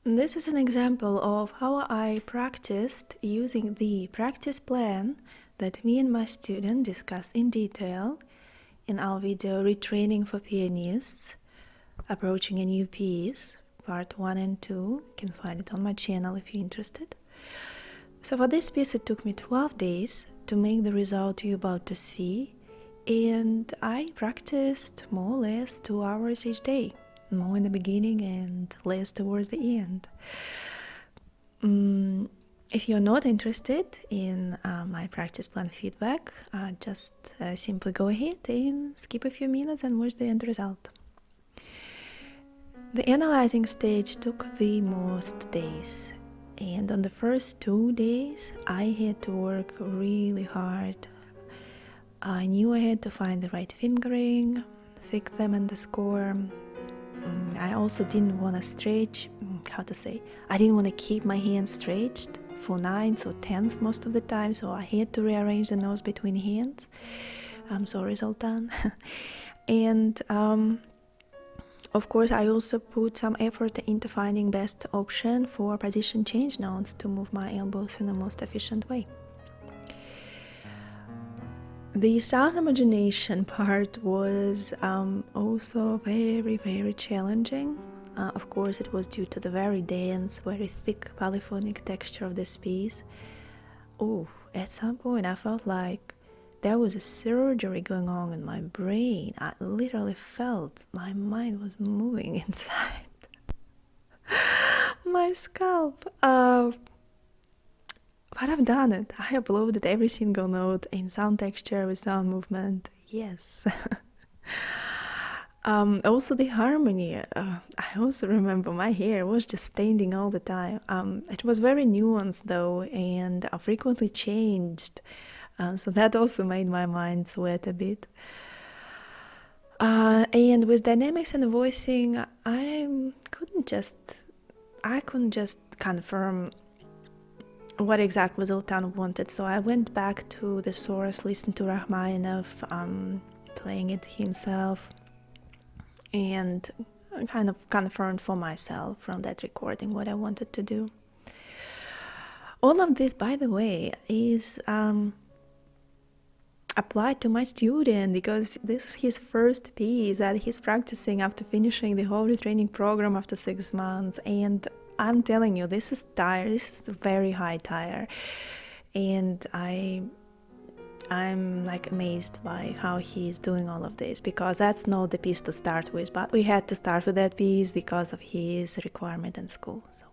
This is an example of how I practiced using the practice plan that me and my student discussed in detail in our video Retraining for Pianists, Approaching a New Piece, part 1 and 2. You can find it on my channel if you're interested. So for this piece it took me 12 days to make the result you're about to see, and I practiced more or less 2 hours each day, more in the beginning and less towards the end. If you're not interested in my practice plan feedback, just simply go ahead and skip a few minutes and watch the end result. The analyzing stage took the most days, and on the first 2 days I had to work really hard. I knew I had to find the right fingering, fix them in the score. I also didn't want to stretch, I didn't want to keep my hands stretched for 9th or 10th most of the time, so I had to rearrange the notes between hands. Sorry, Zoltan. And of course I also put some effort into finding best option for position change notes to move my elbows in the most efficient way. The sound imagination part was also very, very challenging. Of course, it was due to the very dense, very thick polyphonic texture of this piece. At some point I felt like there was a surgery going on in my brain. I literally felt my mind was moving inside my scalp. But I've done it. I uploaded every single note in sound texture with sound movement. Yes. Also the harmony. I also remember my hair was just standing all the time. It was very nuanced though, and frequently changed. So that also made my mind sweat a bit. And with dynamics and voicing, I couldn't just confirm what exactly Zoltan wanted, so I went back to the source, listened to Rachmaninoff playing it himself, and kind of confirmed for myself from that recording what I wanted to do. All of this, by the way, is applied to my student, because this is his first piece that he's practicing after finishing the whole retraining program after 6 months, and I'm telling you, this is tire. This is a very high tire, and I'm like amazed by how he's doing all of this, because that's not the piece to start with, but we had to start with that piece because of his requirement in school. So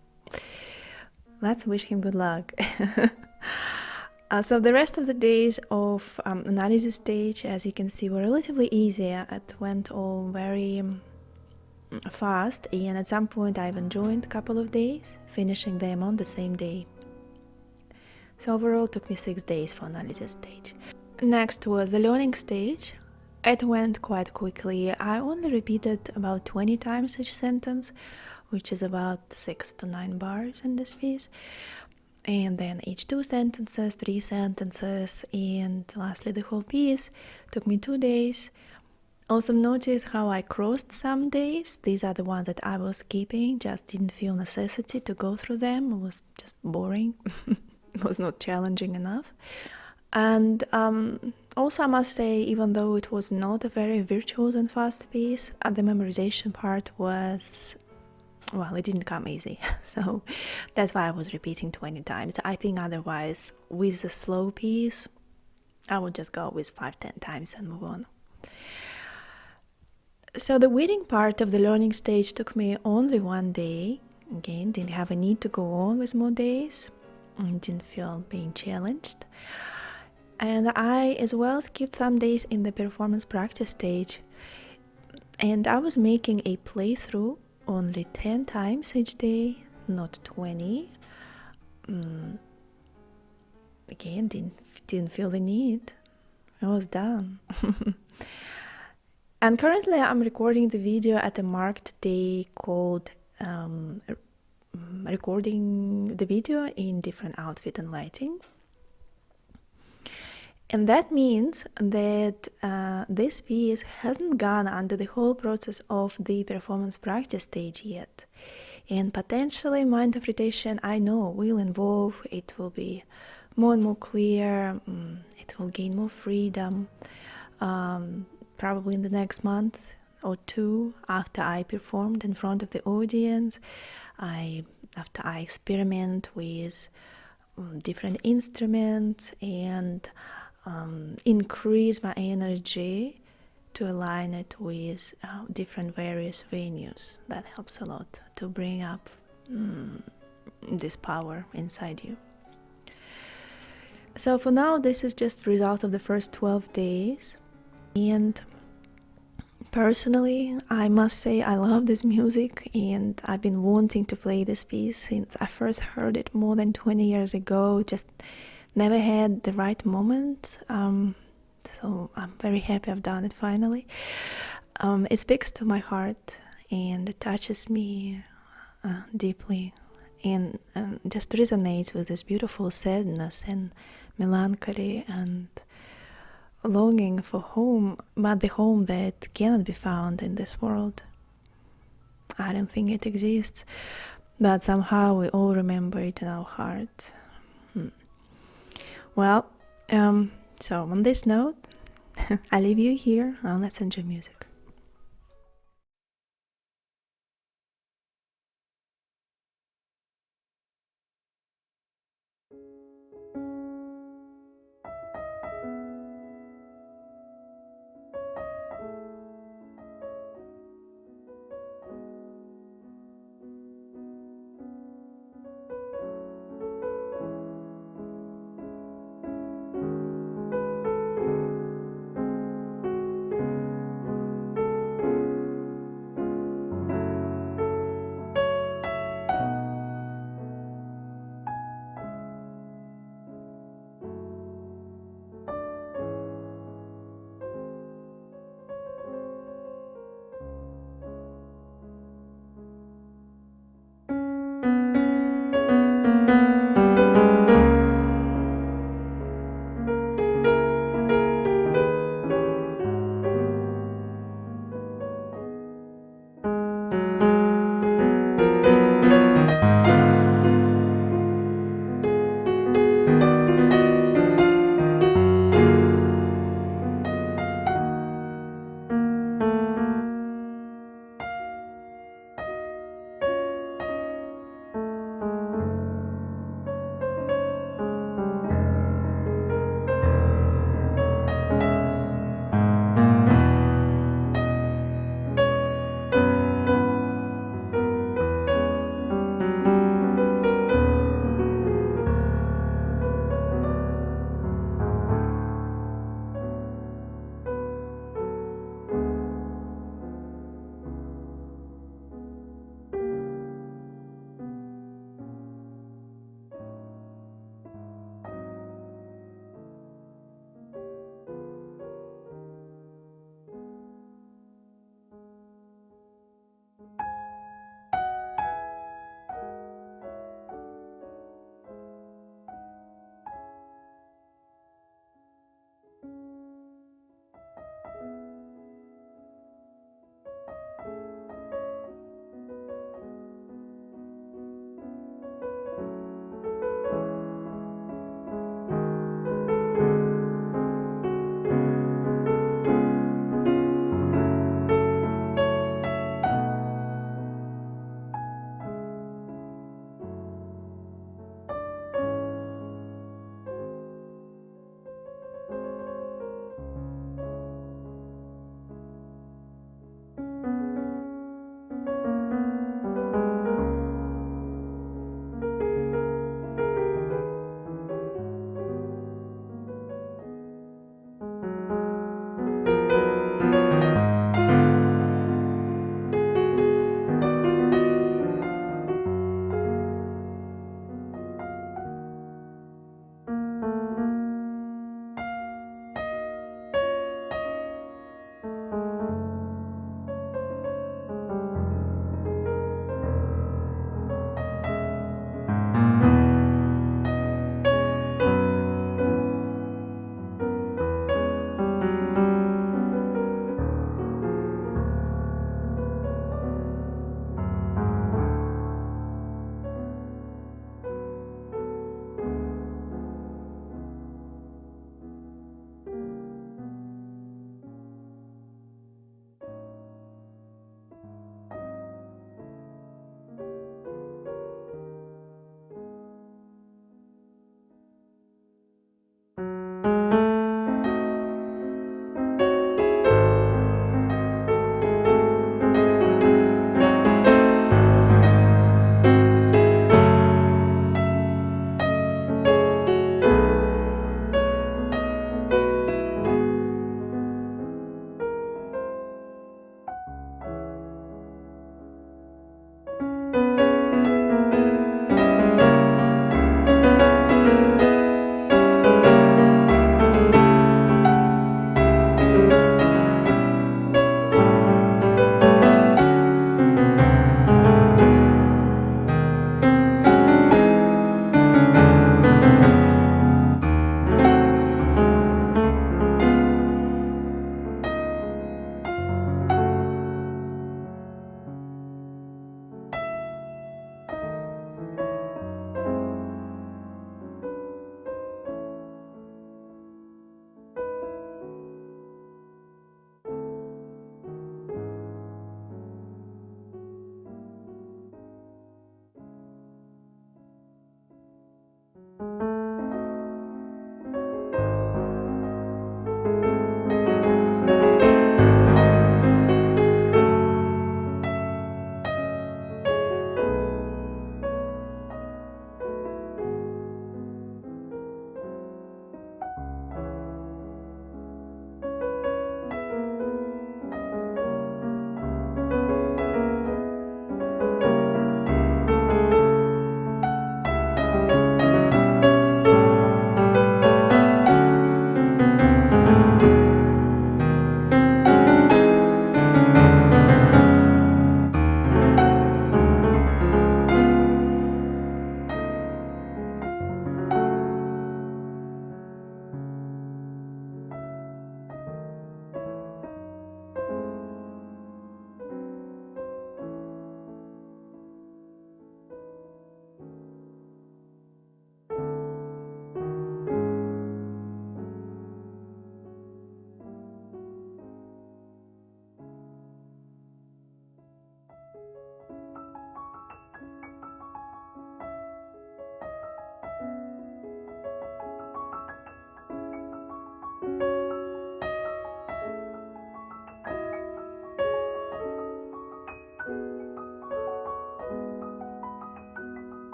let's wish him good luck. So the rest of the days of analysis stage, as you can see, were relatively easy. It went all very fast, and at some point I even joined a couple of days, finishing them on the same day. So overall it took me 6 days for analysis stage. Next was the learning stage. It went quite quickly. I only repeated about 20 times each sentence, which is about 6 to 9 bars in this piece, and then each 2 sentences, 3 sentences, and lastly the whole piece took me 2 days. Also notice how I crossed some days. These are the ones that I was keeping, just didn't feel necessity to go through them. It was just boring. It was not challenging enough. And also I must say, even though it was not a very virtuous and fast piece, the memorization part was, well, it didn't come easy. So that's why I was repeating 20 times. I think otherwise, with a slow piece, I would just go with 5-10 times and move on. So the waiting part of the learning stage took me only 1 day. Again, didn't have a need to go on with more days. Didn't feel being challenged. And I as well skipped some days in the performance practice stage. And I was making a playthrough only 10 times each day, not 20. Again, didn't feel the need. I was done. And currently I'm recording the video at a marked day called recording the video in different outfit and lighting. And that means that this piece hasn't gone under the whole process of the performance practice stage yet. And potentially my interpretation, I know, will evolve. It will be more and more clear. It will gain more freedom. Probably in the next month or two, after I performed in front of the audience, after I experiment with different instruments and increase my energy to align it with different various venues. That helps a lot to bring up this power inside you. So for now, this is just the result of the first 12 days. And personally, I must say I love this music, and I've been wanting to play this piece since I first heard it more than 20 years ago, just never had the right moment. So I'm very happy I've done it finally. It speaks to my heart and it touches me deeply, and just resonates with this beautiful sadness and melancholy and longing for home, but the home that cannot be found in this world. I don't think it exists, but somehow we all remember it in our heart. Well, so on this note, I leave you here. Let's enjoy music.